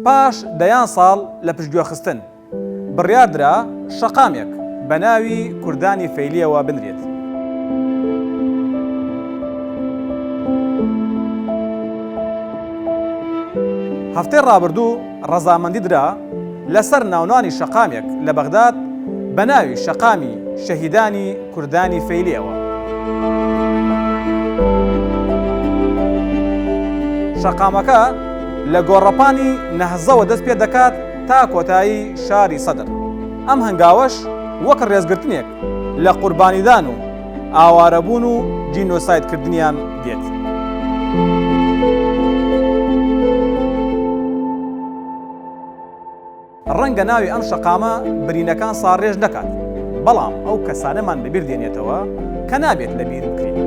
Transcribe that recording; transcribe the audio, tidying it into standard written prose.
پاش دەیان ساڵ لە پشتگوێخستن بڕیاردرا شەقامێک بە ناوی کوردانی فەیلیەوە بنرێت. هەفتەی ڕابردوو ڕەزامەندی درا لەسەر ناونانی شەقامێک لە بەغداد بە ناوی شەقامی شەهیدانی کوردانی فەیلیەوە. شەقامەکە لە گۆڕەپانی نەهزەوە دەست پێ دەکات تا کۆتایی شاری سەدر. ئەم هەنگاوەش وەک ڕێزگرتنێک لە قوربانیدان و ئاوارەبوون و جینۆسایدکردنیان دێت. ڕەنگە ناوی ئەم شەقامە برینەکان ساڕێژ نەکات، بەڵام ئەو کەسانەمان لەبیر دێنێتەوە کە نابێت لەبیر بکرێت.